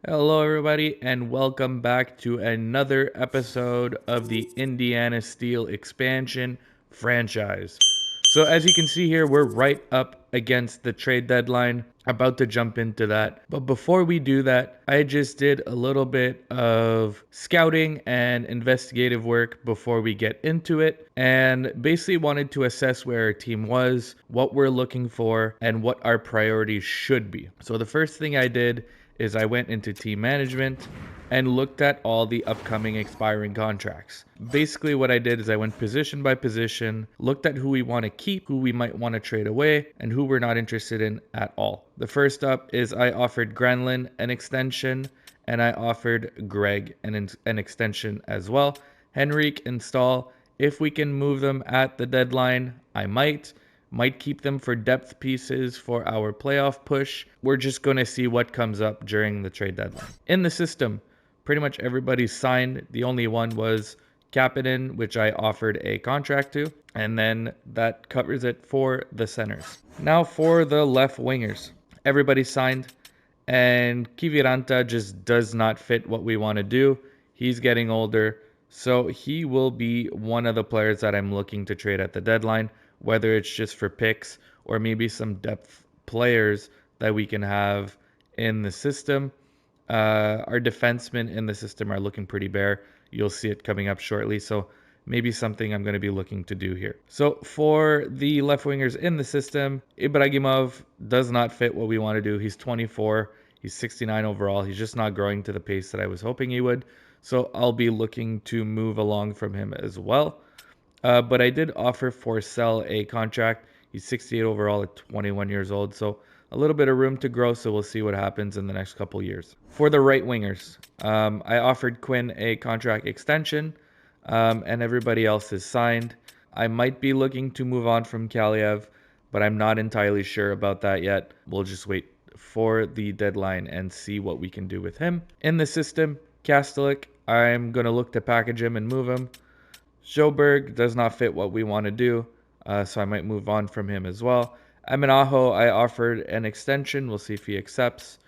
Hello, everybody, and welcome back to another episode of the Indiana Steel expansion franchise. So, as you can see here, we're right up against the trade deadline, about to jump into that. But before we do that, I just did a little bit of scouting and investigative work before we get into it, and basically wanted to assess where our team was, what we're looking for, and what our priorities should be. So, the first thing I did is I went into team management and looked at all the upcoming expiring contracts. Basically, what I did is I went position by position, looked at who we want to keep, who we might want to trade away, and who we're not interested in at all. The first up is I offered Granlund an extension, and I offered Greg an extension as well. Henrik and Stahl, if we can move them at the deadline, I might keep them for depth pieces for our playoff push. We're just going to see what comes up during the trade deadline. In the system, pretty much everybody's signed. The only one was Kapanen, which I offered a contract to, and then that covers it for the centers. Now for the left wingers. Everybody signed, and Kiviranta just does not fit what we want to do. He's getting older, so he will be one of the players that I'm looking to trade at the deadline, whether it's just for picks or maybe some depth players that we can have in the system. Our defensemen in the system are looking pretty bare. You'll see it coming up shortly, so maybe something I'm going to be looking to do here. So for the left wingers in the system, Ibrahimov does not fit what we want to do. He's 24. He's 69 overall. He's just not growing to the pace that I was hoping he would. So I'll be looking to move along from him as well. But I did offer Forsell a contract. He's 68 overall at 21 years old. So a little bit of room to grow. So we'll see what happens in the next couple years. For the right wingers, I offered Quinn a contract extension, and everybody else is signed. I might be looking to move on from Kaliev, but I'm not entirely sure about that yet. We'll just wait for the deadline and see what we can do with him. In the system, Kastelik, I'm going to look to package him and move him. Sjoberg does not fit what we want to do, so I might move on from him as well. Aminaho, I offered an extension. We'll see if he accepts.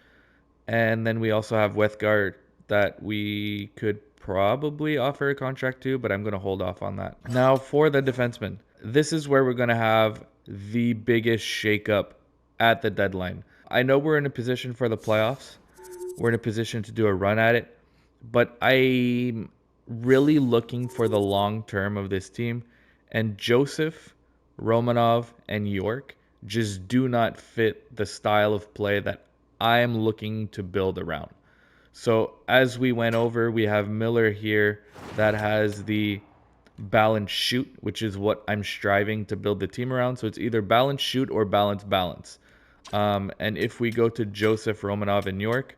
And then we also have Wethgard that we could probably offer a contract to, but I'm going to hold off on that. Now for the defenseman. This is where we're going to have the biggest shakeup at the deadline. I know we're in a position for the playoffs. We're in a position to do a run at it, but I'm really looking for the long term of this team. And Joseph, Romanov, and York just do not fit the style of play that I am looking to build around. So as we went over, we have Miller here that has the balance shoot, which is what I'm striving to build the team around. So it's either balance shoot or balance. And if we go to Joseph, Romanov, and York,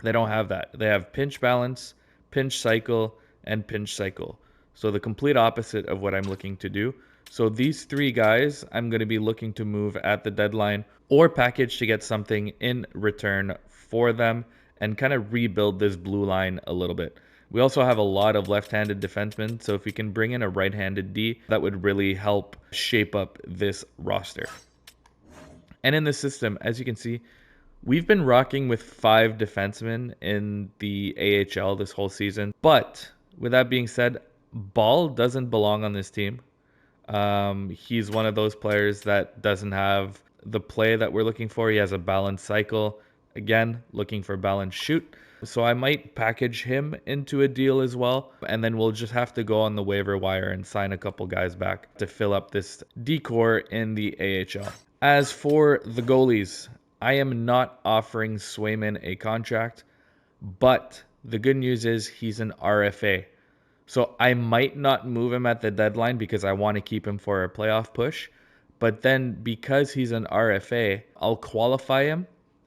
they don't have that. They have pinch balance, pinch cycle, and pinch cycle. So the complete opposite of what I'm looking to do. So these three guys, I'm going to be looking to move at the deadline or package to get something in return for them and kind of rebuild this blue line a little bit. We also have a lot of left-handed defensemen, so if we can bring in a right-handed D, that would really help shape up this roster. And in the system, as you can see, we've been rocking with 5 defensemen in the AHL this whole season. But with that being said, Ball doesn't belong on this team. He's one of those players that doesn't have the play that we're looking for. He has a balanced cycle. Again, looking for balanced shoot. So I might package him into a deal as well. And then we'll just have to go on the waiver wire and sign a couple guys back to fill up this decor in the AHL. As for the goalies, I am not offering Swayman a contract, but the good news is he's an RFA. So I might not move him at the deadline because I want to keep him for a playoff push. But then because he's an RFA, I'll qualify him.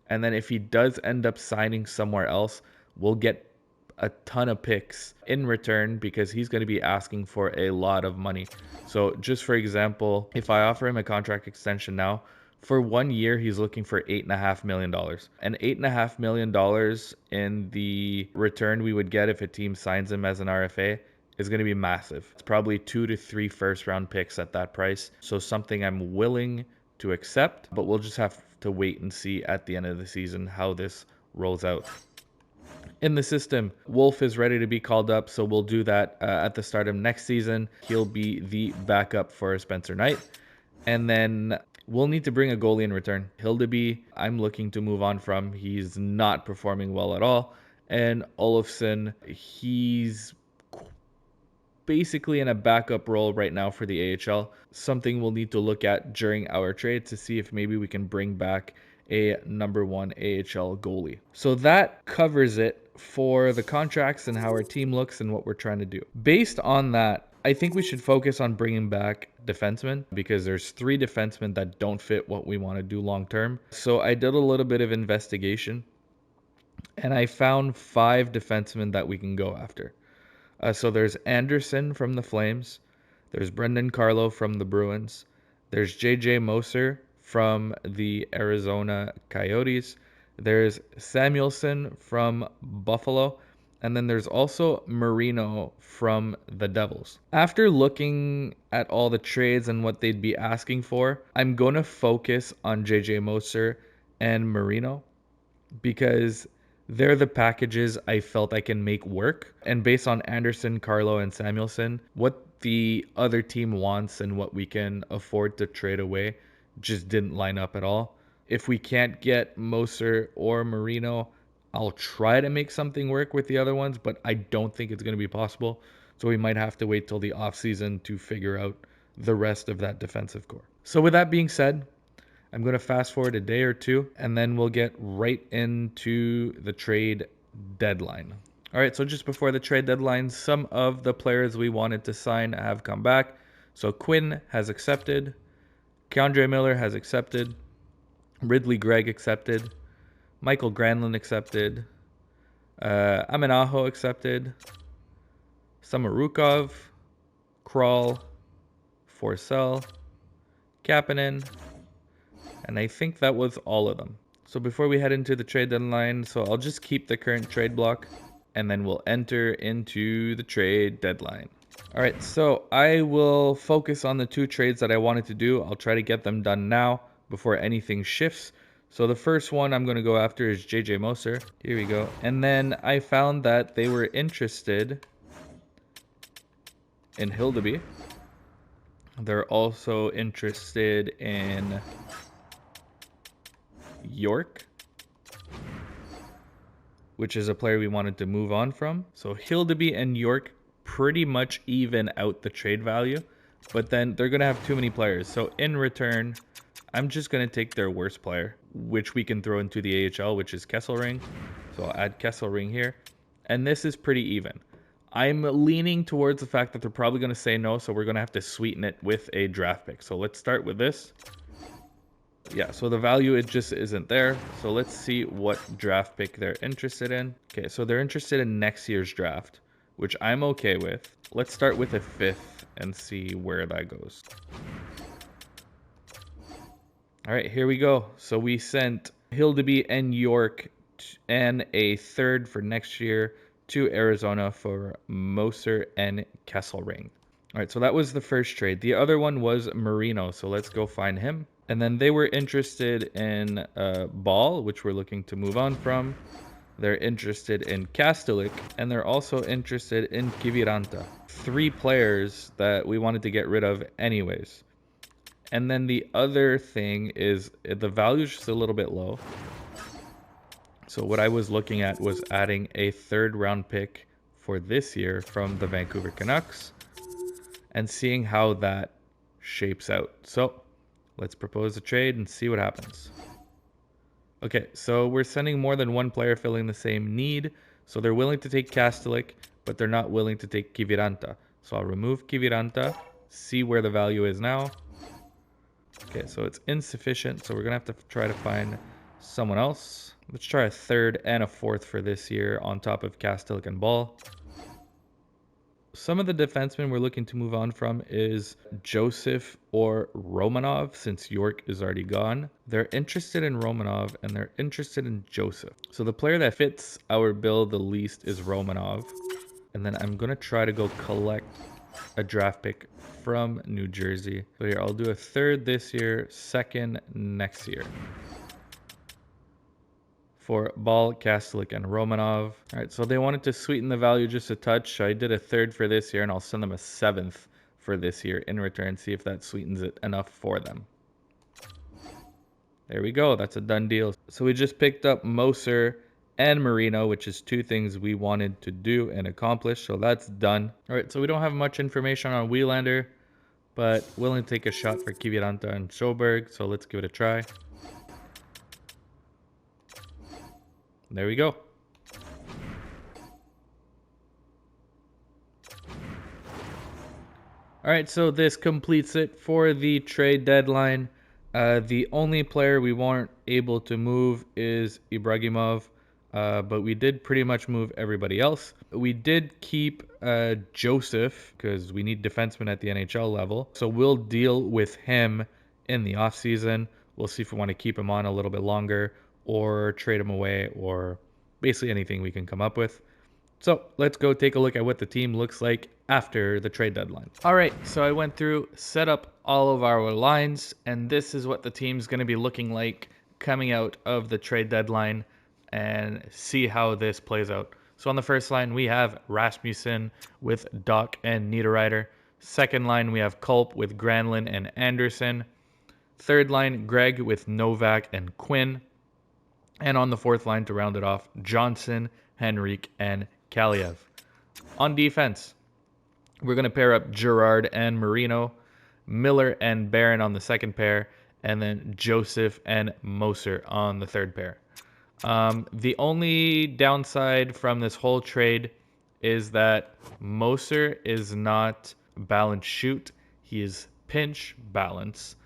And then if he does end up signing somewhere else, we'll get a ton of picks in return because he's going to be asking for a lot of money. So just for example, if I offer him a contract extension now, for 1 year, he's looking for $8.5 million. And $8.5 million in the return we would get if a team signs him as an RFA is going to be massive. It's probably 2 to 3 first-round picks at that price. So something I'm willing to accept, but we'll just have to wait and see at the end of the season how this rolls out. in the system. Wolf is ready to be called up, so we'll do that at the start of next season. He'll be the backup for Spencer Knight. And then we'll need to bring a goalie in return. Hildeby, I'm looking to move on from. He's not performing well at all. And Olofsson, he's basically in a backup role right now for the AHL. Something we'll need to look at during our trade to see if maybe we can bring back a number one AHL goalie. So that covers it for the contracts and how our team looks and what we're trying to do. Based on that, I think we should focus on bringing back defensemen because there's 3 defensemen that don't fit what we want to do long term. So I did a little bit of investigation and I found 5 defensemen that we can go after. So there's Anderson from the Flames. There's Brendan Carlo from the Bruins. There's J.J. Moser from the Arizona Coyotes. There's Samuelson from Buffalo. And then there's also Marino from the Devils. After looking at all the trades and what they'd be asking for, I'm going to focus on J.J. Moser and Marino because they're the packages I felt I can make work. And based on Anderson, Carlo, and Samuelson, what the other team wants and what we can afford to trade away just didn't line up at all. If we can't get Moser or Marino, I'll try to make something work with the other ones, but I don't think it's going to be possible. So we might have to wait till the offseason to figure out the rest of that defensive core. So with that being said, I'm going to fast forward a day or two, and then we'll get right into the trade deadline. All right, so just before the trade deadline, some of the players we wanted to sign have come back. So Quinn has accepted. Keandre Miller has accepted. Ridley Gregg accepted. Michael Granlund accepted. Aminaho accepted. Samarukov. Kral. Forsell. Kapanen. And I think that was all of them. So before we head into the trade deadline, so I'll just keep the current trade block and then we'll enter into the trade deadline. All right, so I will focus on the 2 trades that I wanted to do. I'll try to get them done now before anything shifts. So the first one I'm going to go after is J.J. Moser. Here we go. And then I found that they were interested in Hildeby. They're also interested in York, which is a player we wanted to move on from. So Hildeby and York pretty much even out the trade value, but then they're going to have too many players. So in return, I'm just going to take their worst player, which we can throw into the AHL, which is Kesselring. So I'll add Kesselring here. And this is pretty even. I'm leaning towards the fact that they're probably going to say no, so we're going to have to sweeten it with a draft pick. So let's start with this. Yeah, so the value, it just isn't there. So let's see what draft pick they're interested in. Okay, so they're interested in next year's draft, which I'm okay with. Let's start with a 5th and see where that goes. All right, here we go. So we sent Hildeby and York and a 3rd for next year to Arizona for Moser and Kesselring. All right, so that was the first trade. The other one was Marino, so let's go find him. And then they were interested in Ball, which we're looking to move on from. They're interested in Kastelik, and they're also interested in Kiviranta. 3 players that we wanted to get rid of anyways. And then the other thing is the value is just a little bit low. So what I was looking at was adding a 3rd round pick for this year from the Vancouver Canucks and seeing how that shapes out. So let's propose a trade and see what happens. Okay, so we're sending more than one player filling the same need. So they're willing to take Kastelik, but they're not willing to take Kiviranta. So I'll remove Kiviranta, see where the value is now. Okay, so it's insufficient, so we're going to have to try to find someone else. Let's try a 3rd and a 4th for this year on top of Kastelik and Ball. Some of the defensemen we're looking to move on from is Joseph or Romanov, since York is already gone. They're interested in Romanov and they're interested in Joseph. So the player that fits our bill the least is Romanov. And then I'm going to try to go collect a draft pick from New Jersey. So here, I'll do a 3rd this year, 2nd next year. for Ball, Kastelik, and Romanov. All right, so they wanted to sweeten the value just a touch. I did a third for this year, and I'll send them a seventh for this year in return, see if that sweetens it enough for them. There we go. That's a done deal. So we just picked up Moser and Marino, which is two things we wanted to do and accomplish. So that's done. All right, so we don't have much information on Wielander, but willing to take a shot for Kiviranta and Schoberg. So let's give it a try. There we go. All right, so this completes it for the trade deadline. The only player we weren't able to move is Ibrahimov, but we did pretty much move everybody else. We did keep Joseph because we need defensemen at the NHL level. So we'll deal with him in the offseason. We'll see if we want to keep him on a little bit longer or trade him away or basically anything we can come up with. So let's go take a look at what the team looks like after the trade deadline. All right, so I went through, set up all of our lines, and this is what the team's going to be looking like coming out of the trade deadline, and see how this plays out. So on the first line, we have Rasmussen with Doc and Niederreiter. Second line, we have Culp with Granlund and Anderson. Third line, Greg with Novak and Quinn. And on the fourth line to round it off, Johnson, Henrique, and Kaliev. On defense, we're going to pair up Girard and Marino, Miller and Barron on the second pair, and then Joseph and Moser on the third pair. The only downside from this whole trade is that Moser is not balance shoot. He is pinch balance,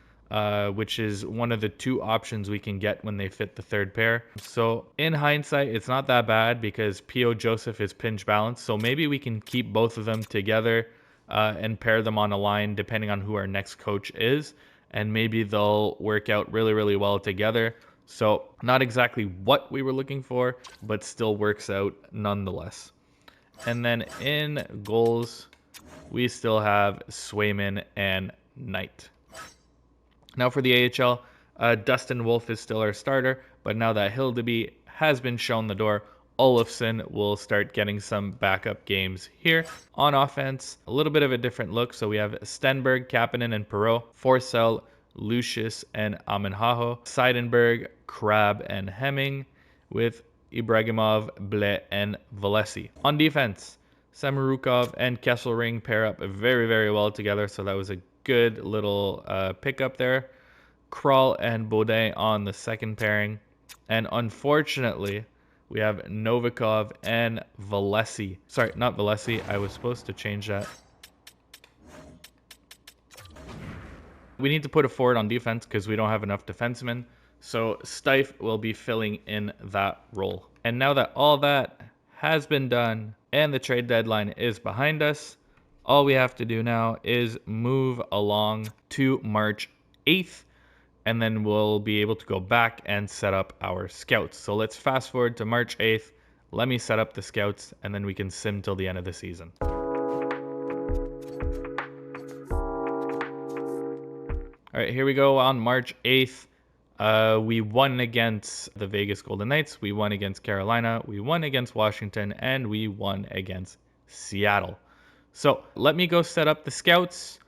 which is one of the two options we can get when they fit the third pair. So in hindsight, it's not that bad because P.O. Joseph is pinch balance. So maybe we can keep both of them together and pair them on a line depending on who our next coach is. And maybe they'll work out really, really well together. So not exactly what we were looking for, but still works out nonetheless. And then in goals, we still have Swayman and Knight. Now for the AHL, Dustin Wolf is still our starter, but now that Hildeby has been shown the door, Olofsson will start getting some backup games here. On offense, a little bit of a different look. So we have Stenberg, Kapanen, and Perreault, Forsell, Lucius, and Amenhaho, Seidenberg, Crab, and Hemming, with Ibrahimov, Blais, and Valesi. On defense, Samorukov and Kesselring pair up very, very well together, so that was a good little pickup there. Kral and Baudin on the second pairing. And unfortunately, we have Novikov and Valesi. Sorry, not Valesi. I was supposed to change that. We need to put a forward on defense because we don't have enough defensemen. So Stife will be filling in that role. And now that all that has been done and the trade deadline is behind us, all we have to do now is move along to March 8th. And then we'll be able to go back and set up our scouts. So let's fast forward to March 8th. Let me set up the scouts, and then we can sim till the end of the season. All right, here we go on March 8th. We won against the Vegas Golden Knights. We won against Carolina. We won against Washington. And we won against Seattle. So let me go set up the scouts.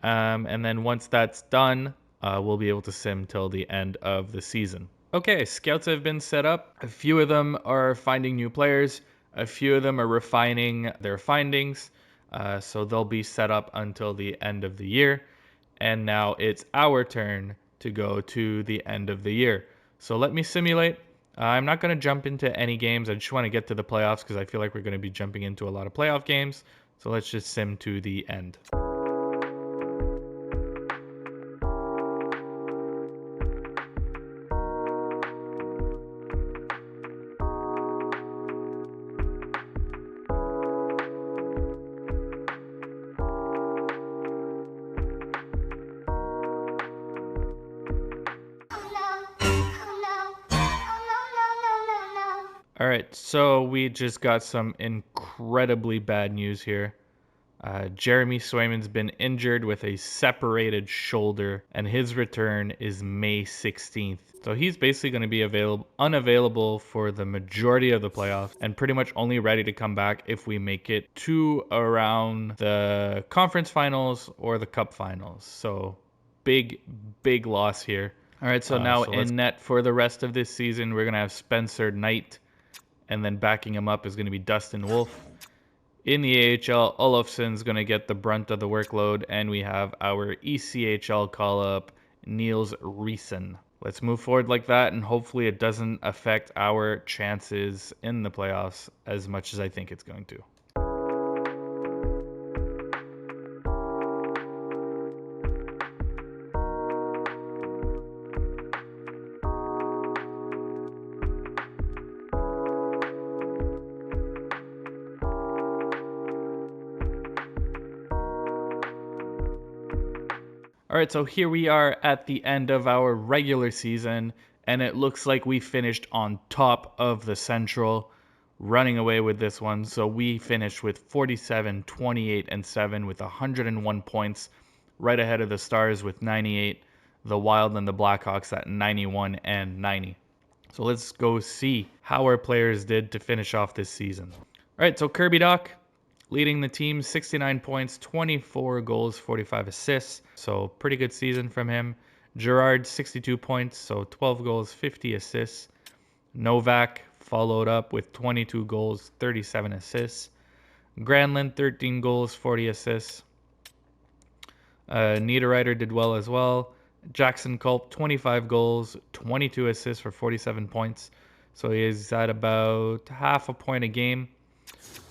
And then once that's done, we'll be able to sim till the end of the season. Okay, scouts have been set up. A few of them are finding new players. A few of them are refining their findings. So they'll be set up until the end of the year. And now it's our turn to go to the end of the year. So let me simulate. I'm not going to jump into any games. I just want to get to the playoffs because I feel like we're going to be jumping into a lot of playoff games. So let's just sim to the end. All right, so we just got some incredibly bad news here. Jeremy Swayman's been injured with a separated shoulder, and his return is May 16th. So he's basically going to be unavailable for the majority of the playoffs and pretty much only ready to come back if we make it to around the conference finals or the cup finals. So big, big loss here. All right, so now in net for the rest of this season, we're going to have Spencer Knight, and then backing him up is going to be Dustin Wolf. In the AHL, Olofsson's going to get the brunt of the workload, and we have our ECHL call-up, Niels Riesen. Let's move forward like that, and hopefully it doesn't affect our chances in the playoffs as much as I think it's going to. All right, so here we are at the end of our regular season, and it looks like we finished on top of the Central, running away with this one. So we finished with 47, 28, and 7 with 101 points, right ahead of the Stars with 98, the Wild and the Blackhawks at 91 and 90. So let's go see how our players did to finish off this season. All right, so Kirby Dach, leading the team, 69 points, 24 goals, 45 assists. So pretty good season from him. Gerard, 62 points, so 12 goals, 50 assists. Novak followed up with 22 goals, 37 assists. Granlund, 13 goals, 40 assists. Niederreiter did well as well. Jackson Culp, 25 goals, 22 assists for 47 points. So he's at about half a point a game.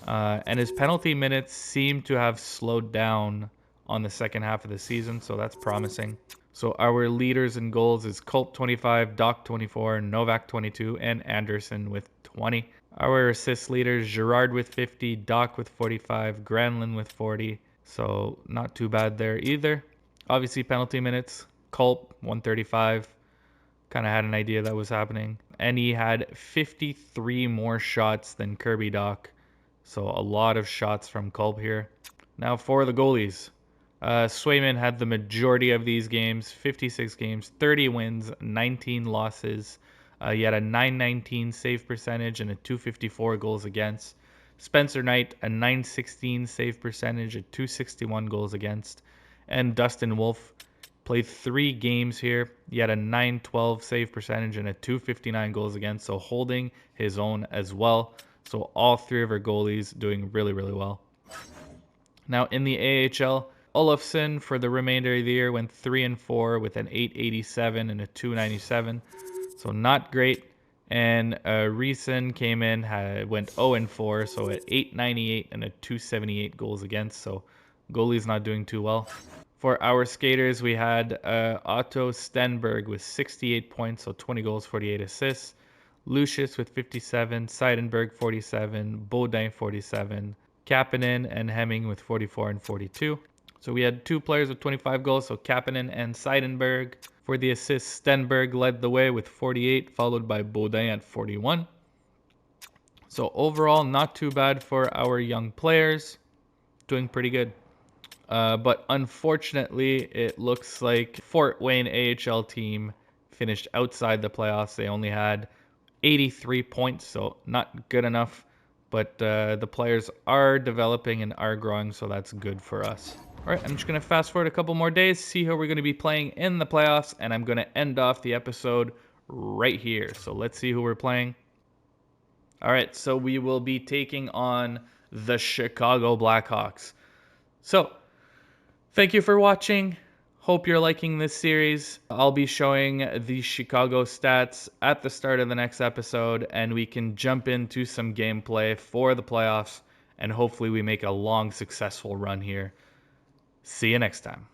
And his penalty minutes seem to have slowed down on the second half of the season, so that's promising. So our leaders in goals is Culp 25, Dach 24, Novak 22, and Anderson with 20. Our assist leaders, Gerard with 50, Dach with 45, Granlund with 40. So not too bad there either. Obviously penalty minutes, Culp 135. Kind of had an idea that was happening. And he had 53 more shots than Kirby Dach. So a lot of shots from Culp here. Now for the goalies. Swayman had the majority of these games, 56 games, 30 wins, 19 losses. He had a .919 save percentage and a .254 goals against. Spencer Knight, a .916 save percentage, a .261 goals against. And Dustin Wolf played 3 games here. He had a .912 save percentage and a .259 goals against, so holding his own as well. So all 3 of our goalies doing really, really well. Now in the AHL, Olofsson for the remainder of the year went 3-4 with an .887 and a .297. So not great. And Riesen came in, went 0-4, so at .898 and a .278 goals against. So goalie's not doing too well. For our skaters, we had Otto Stenberg with 68 points, so 20 goals, 48 assists. Lucius with 57, Seidenberg 47, Baudin 47, Kapanen and Hemming with 44 and 42. So we had 2 players with 25 goals, so Kapanen and Seidenberg. For the assists, Stenberg led the way with 48, followed by Baudin at 41. So overall, not too bad for our young players. Doing pretty good. But unfortunately, it looks like Fort Wayne AHL team finished outside the playoffs. They only had 83 points, so not good enough. But the players are developing and are growing, so that's good for us. All right, I'm just going to fast forward a couple more days, see who we're going to be playing in the playoffs, and I'm going to end off the episode right here. So let's see who we're playing. All right, so we will be taking on the Chicago Blackhawks. So thank you for watching. Hope you're liking this series. I'll be showing the Chicago stats at the start of the next episode, and we can jump into some gameplay for the playoffs, and hopefully we make a long, successful run here. See you next time.